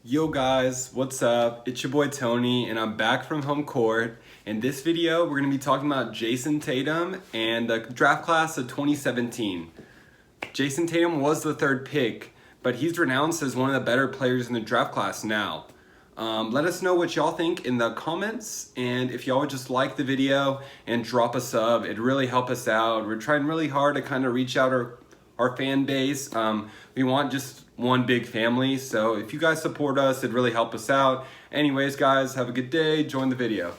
Yo guys, what's up? It's your boy Tony and I'm back from Homecourt. In this video, we're going to be talking about Jayson Tatum and the draft class of 2017. Jayson Tatum was the third pick, but he's renounced as one of the better players in the draft class now. Let us know what y'all think in the comments, and if y'all would just like the video and drop a sub, it'd really help us out. We're trying really hard to kind of reach out our fan base. We want just one big family, so if you guys support us, it'd really help us out. Anyways, guys, have a good day. Join the video.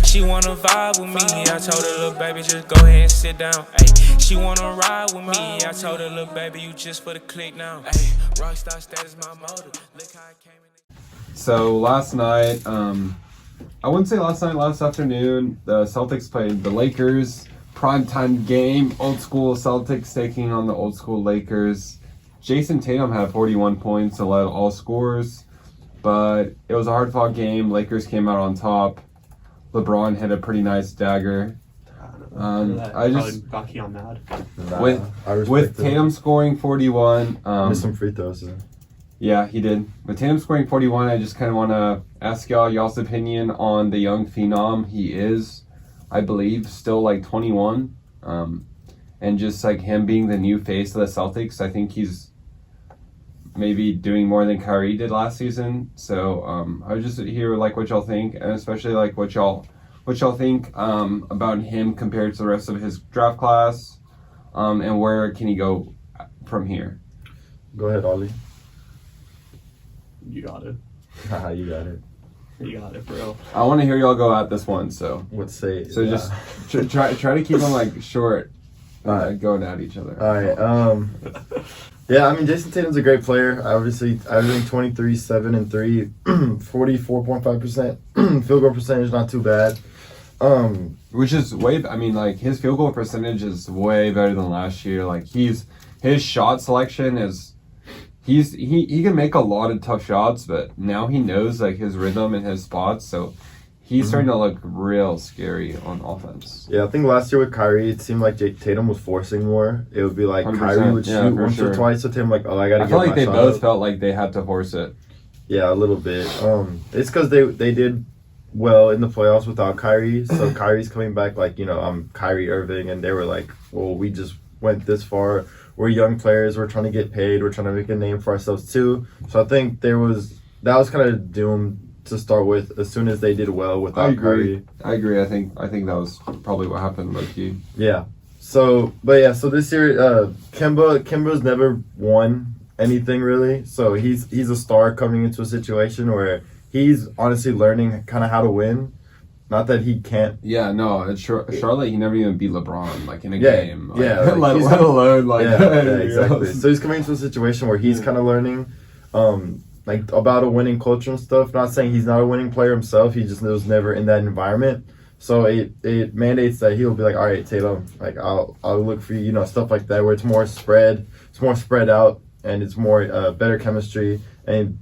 She wanna vibe with me, I told her, little baby, just go ahead and sit down. Ay, she wanna ride with me, I told her, little baby, you just for the click now. Ay, rockstar status my motive. Look how I came in. So last night, I wouldn't say last night, last afternoon, the Celtics played the Lakers. Primetime game, old school Celtics taking on the old school Lakers. Jayson Tatum had 41 points and led all scorers, but it was a hard-fought game. Lakers came out on top. LeBron hit a pretty nice dagger. I just got Keon mad. With Tatum scoring 41. Missed some free throws. So. Yeah, he did. With Tatum scoring 41, I just kind of want to ask y'all's opinion on the young phenom he is. I believe still like 21. And just like him being the new face of the Celtics, I think he's maybe doing more than Kyrie did last season. So I would just hear like what y'all think, and especially like what y'all think about him compared to the rest of his draft class, and where can he go from here? Go ahead, Ollie. You got it. Haha, you got it. You got it, bro. I want to hear y'all go at this one. So Let's say. So yeah. Just try to keep them like short, going at each other. All right. Yeah, I mean, Jayson Tatum's a great player. Obviously, averaging 23, 7, and 3, 44.5%. Field goal percentage, not too bad. Which is way. I mean, like his field goal percentage is way better than last year. Like his shot selection is. He can make a lot of tough shots, but now he knows like his rhythm and his spots, so he's starting to look real scary on offense. Yeah, I think last year with Kyrie, it seemed like Tatum was forcing more. It would be like 100%, Kyrie would shoot once sure. or twice with him, like, oh, I gotta I get feel my like they shot both up. felt like they had to force it. Yeah, a little bit. It's because they did well in the playoffs without Kyrie, so Kyrie's coming back like, I'm Kyrie Irving, and they were like, well, we just went this far. We're young players. We're trying to get paid. We're trying to make a name for ourselves too. So I think that was kind of doomed to start with. As soon as they did well without Kyrie. I agree. I think that was probably what happened, low-key. Yeah. So this year, Kemba's never won anything really. So he's a star coming into a situation where he's honestly learning kind of how to win. Not that he can't. Yeah, no. At Charlotte, he never even beat LeBron like in a game. Like, yeah. Let alone like. Yeah, exactly. So he's coming into a situation where he's kind of learning, like about a winning culture and stuff. Not saying he's not a winning player himself. He just was never in that environment. So it mandates that he'll be like, all right, Tatum, like I'll look for you, stuff like that, where it's more spread out, and it's more better chemistry, and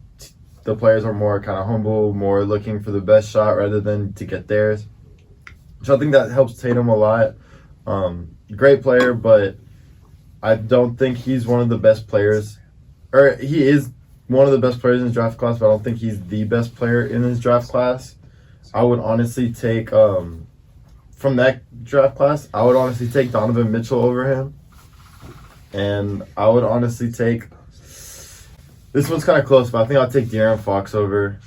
the players are more kind of humble, more looking for the best shot rather than to get theirs. So I think that helps Tatum a lot. Great player, but I don't think he's one of the best players. Or he is one of the best players in his draft class, but I don't think he's the best player in his draft class. I would honestly take, from that draft class, I would honestly take Donovan Mitchell over him. And I would honestly take... This one's kind of close, but I think I'll take Darren Fox over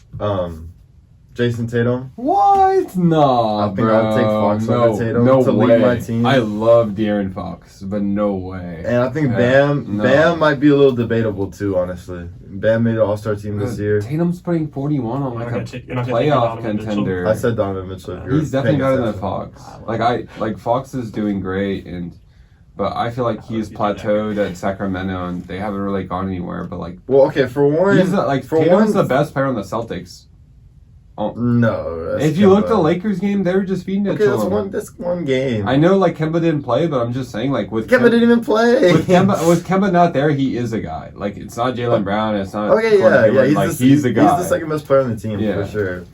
Jayson Tatum. What? No, I think I'll take Fox over Tatum to lead my team. I love Darren Fox, but no way. And I think Bam might be a little debatable too, honestly. Bam made an All-Star team this year. Tatum's putting 41 on like a playoff contender. I said Donovan Mitchell. He's definitely better than Fox. Like Fox is doing great, but I feel like he's plateaued at Sacramento, and they haven't really gone anywhere. But like, well, okay, for one, Tatum's the best player on the Celtics. Oh no! If you look at the Lakers game, they were just feeding it to him. That's one game. I know, like Kemba didn't play, but I'm just saying, like with Kemba didn't even play. With Kemba not there, he is a guy. Like it's not Jaylen Brown. It's not. Okay, yeah. He's a guy. He's the second best player on the team for sure.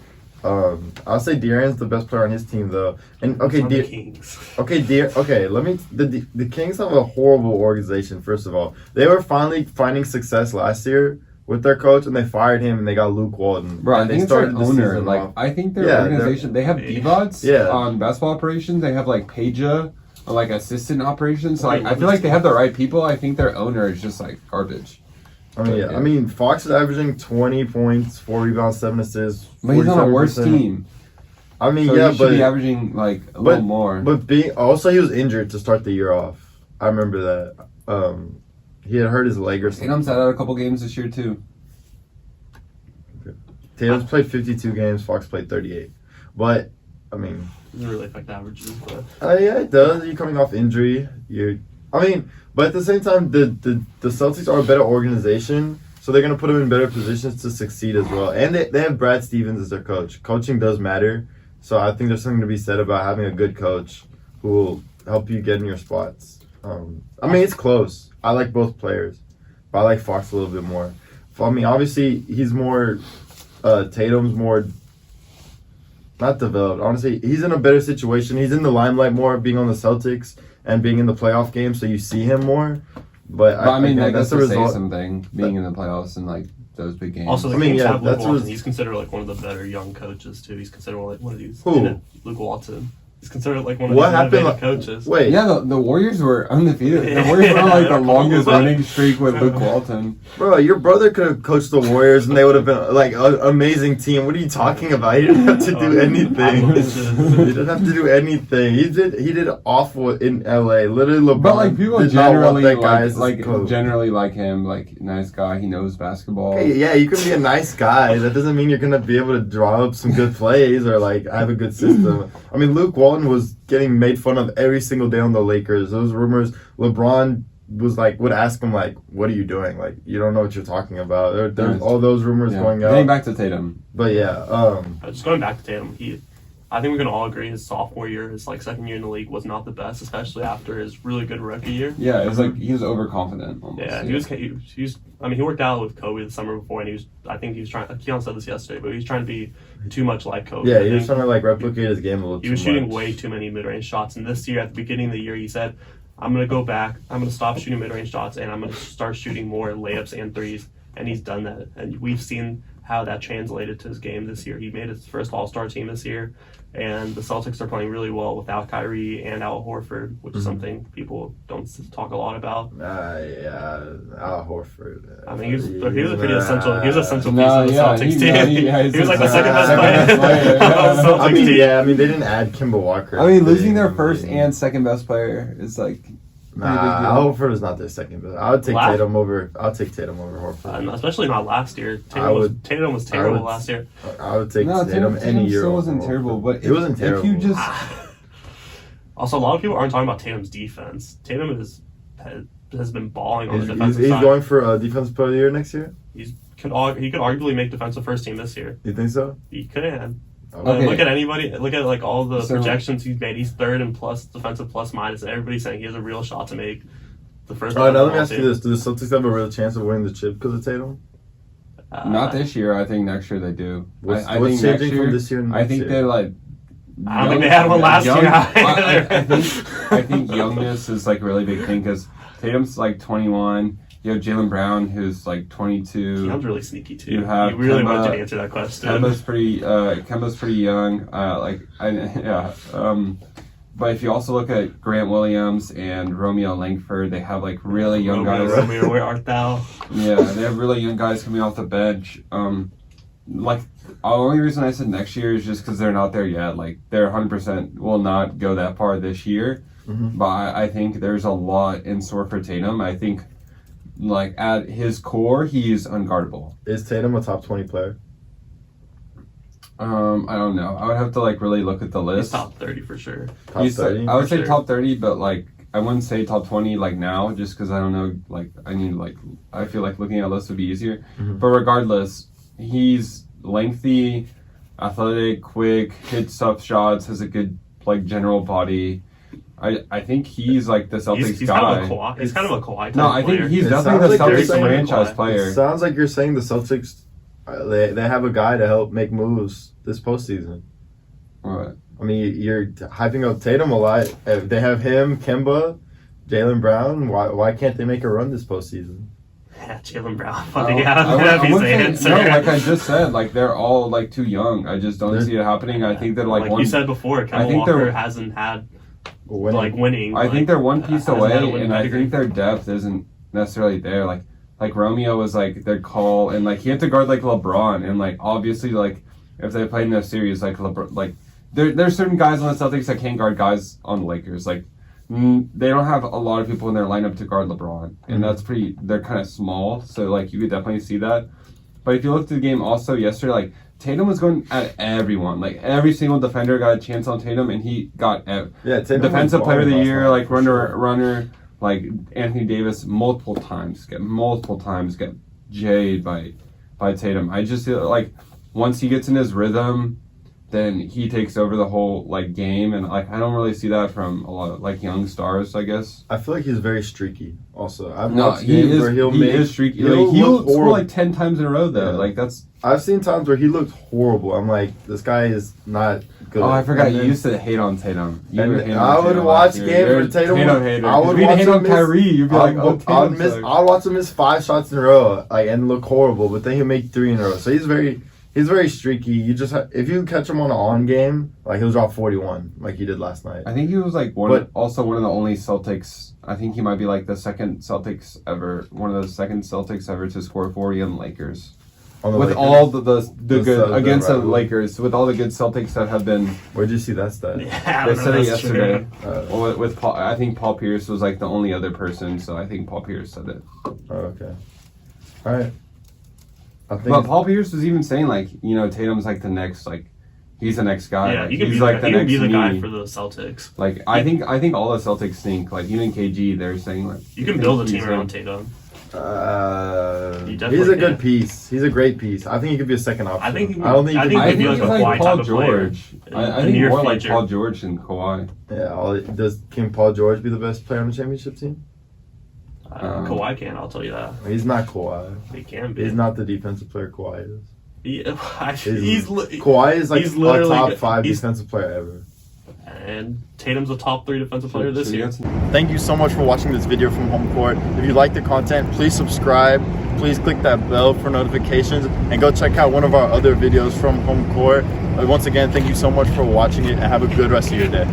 I'll say De'Aaron's the best player on his team though. And okay, the Kings. The Kings have a horrible organization. First of all, they were finally finding success last year, with their coach, and they fired him, and they got Luke Walton. Bro, I and think they it's their started the owner. season Like, off. I think their Yeah, organization, they have DVODs on basketball operations. They have, like, Peja on, like, assistant operations. So, like, I feel like they have the right people. I think their owner is just, like, garbage. I mean, I mean, Fox is averaging 20 points, 4 rebounds, 7 assists. But he's on a worse 47%. team. I mean, So yeah, he should but be averaging, like, a little more. But also, he was injured to start the year off. I remember that. He had hurt his leg or something. Tatum's out a couple games this year, too. Tatum's played 52 games. Fox played 38. But, I mean... It doesn't really affect averages, but... yeah, it does. You're coming off injury. But at the same time, the Celtics are a better organization, so they're going to put them in better positions to succeed as well. And they have Brad Stevens as their coach. Coaching does matter, so I think there's something to be said about having a good coach who will help you get in your spots. I mean, it's close. I like both players, but I like Fox a little bit more. I mean, obviously, he's more... Tatum's more... Not developed. Honestly, he's in a better situation. He's in the limelight more, being on the Celtics and being in the playoff game, so you see him more. But I mean, again, that's the to say result. something, being in the playoffs and, like, those big games. Also, the I mean, Kings yeah, have Luke that's Walton. what- He's considered like one of the better young coaches too. He's considered like one of these. Who? Luke Walton. He's considered like one of What these happened? innovative coaches. Wait, Yeah, the Warriors were undefeated. The Warriors were on, like, the longest winning streak with Luke Walton. bro, your brother could have coached the Warriors and they would have been like an amazing team. What are you talking about? He didn't have to do anything. He didn't have to do anything. He did awful in LA. Literally, LeBron But, like, people did not want generally that guy as his like coach. generally like him, like, nice guy. He knows basketball. Hey, yeah, you can be a nice guy. That doesn't mean you're gonna be able to draw up some good plays or like have a good system. I mean, Luke Walton was getting made fun of every single day on the Lakers. Those rumors, LeBron was like, would ask him like, "What are you doing? Like, you don't know what you're talking about." There's all those rumors going out. Getting back to Tatum. But yeah, Just going back to Tatum, I think we can all agree his sophomore year, his like second year in the league, was not the best, especially after his really good rookie year. Yeah, it was like he was overconfident almost. Yeah, he was. I mean, he worked out with Kobe the summer before, and I think he was trying. Keon said this yesterday, but he was trying to be too much like Kobe. yeah, he was trying to like replicate his game a little. He was shooting way too many mid-range shots, and this year, at the beginning of the year, he said, "I'm going to go back. I'm going to stop shooting mid-range shots, and I'm going to start shooting more layups and threes." And he's done that, and we've seen how that translated to his game this year. He made his first All-Star team this year, and the Celtics are playing really well without Kyrie and Al Horford, which is something people don't talk a lot about. Yeah, Al Horford. I mean, he was a pretty essential. He was essential piece No, of the yeah, Celtics he- team. no, he- He was like the second second best best player. player on the Celtics I mean, team. yeah, I mean they didn't add Kemba Walker. I mean, losing their first and second best player is like Nah, Al Horford is not their second best. I would take Last- Tatum over. I'll take Tatum over Horford. Especially not last year. Tatum was I terrible would- last year. I would take no, Tatum any year. still over wasn't Horford. terrible, but it wasn't terrible. If you just Also, a lot of people aren't talking about Tatum's defense. Tatum has been balling on the He's defensive side. going for defensive player of the year next year. He could arguably make defensive first team this year. You think so? He could. Okay. Look at anybody. Look at like all the So- projections he's made. He's third in plus defensive plus minus, and everybody's saying he has a real shot to make the first. All right, now let me overall ask you team. this: do the Celtics have a real chance of winning the chip because of Tatum? not this year, I think next year they do. What's I think next changing year, from this year? And I next think year? they're like. I don't think they had one last year. I think youngness is like a really big thing because Tatum's like 21. You have Jaylen Brown who's like 22. Keon's really sneaky too. You have he really Kemba- wanted to answer that question. Kemba's pretty young. But if you also look at Grant Williams and Romeo Langford, they have like really young guys. Romeo, where art thou? Yeah, they have really young guys coming off the bench. Like the only reason I said next year is just because they're not there yet. Like they're 100% will not go that far this year. Mm-hmm. But I think there's a lot in store for Tatum. I think like at his core, he's unguardable. Is Tatum a top 20 player? I don't know. I would have to like really look at the He's list. top 30 for sure. Top 30? I would say sure. top 30, but like I wouldn't say top 20 like now, just because I don't know. Like I feel like looking at lists would be easier. Mm-hmm. But regardless, he's lengthy, athletic, quick, hits tough shots, has a good like general body. I think he's like the Celtics He's guy. kind of a Kawhi type No, I think player. he's It definitely the sounds like you're Celtics saying franchise Kawhi. player. It sounds like you're saying the Celtics, they have a guy to help make moves this postseason. What? I mean, you're hyping up Tatum a lot. If they have him, Kemba, Jaylen Brown, why can't they make a run this postseason? Yeah, Jaylen Brown. But I that'd be the wouldn't say- answer. No, like I just said, like they're all like too young. I just don't They're- see it happening. I think they're like one. you said before, Kemba think Walker they're- hasn't had Winning. winning. I think they're one piece hasn't had a away, winning and I pedigree. think their depth isn't necessarily there. Like Romeo was like their call, and like he had to guard like LeBron, and like obviously like if they played in their series like LeBron, like there's certain guys on the Celtics that can't guard guys on the Lakers. Like they don't have a lot of people in their lineup to guard LeBron, and that's pretty. They're kind of small, so like you could definitely see that. But if you look at the game also yesterday, like Tatum was going at everyone. Like every single defender got a chance on Tatum, and he got Tatum was defensive player of the balling year, last night, like for runner. Like Anthony Davis multiple times get jayed by Tatum. I just feel like once he gets in his rhythm, then he takes over the whole like game, and like I don't really see that from a lot of like young stars, I guess. I feel like he's very streaky. Also, I've No, watched games where he is streaky. He'll score like 10 times in a row though. Yeah. Like that's. I've seen times where he looked horrible. I'm like, this guy is not good. Oh, I forgot And you then- used to hate on Tatum. You and would hate on I would Tatum watch last year. games You're where a Tatum hater. I would We'd watch hate him on miss- Kyrie. You'd be like, oh, I'd Tatum. watch him miss 5 shots in a row, like, and look horrible, but then he'll make 3 in a row. So he's very streaky. You just if you catch him on an on game, like he'll drop 41, like he did last night. I think he was like one of the only Celtics. I think he might be like the second Celtics ever, one of the second Celtics ever to score 40 on the Lakers. On the With Lakers. all the good the against the rival. Lakers, with all the good Celtics that have been. Where'd you see that stat? Yeah, They said it that's yesterday. true. Well, with Paul, I think Paul Pierce was like the only other person, so I think Paul Pierce said it. Oh, okay. All right. I think But Paul Pierce was even saying like, Tatum's like the next he's the next guy. Yeah, like, you can he's be like the, you can be the guy me. for the Celtics. Like I think all the Celtics think like even KG they're saying like You can build a team he's around him. Tatum. he's definitely a good can. piece. He's a great piece. I think he could be a second option. I think he- I don't think. I he think could I he'd think be he's like a like Kawhi Paul type of player George. in I the think near more like future. Paul George than Kawhi. Can Paul George be the best player on the championship team? Kawhi can, I'll tell you that. He's not Kawhi. He can be. He's not the defensive player Kawhi is. Kawhi Kawhi is like he's a literally top good. 5 He's- defensive player ever. and Tatum's a top 3 defensive player this Should we year. get some- Thank you so much for watching this video from Homecourt. If you like the content, please subscribe. Please click that bell for notifications and go check out one of our other videos from Homecourt. Once again, thank you so much for watching it and have a good rest of your day.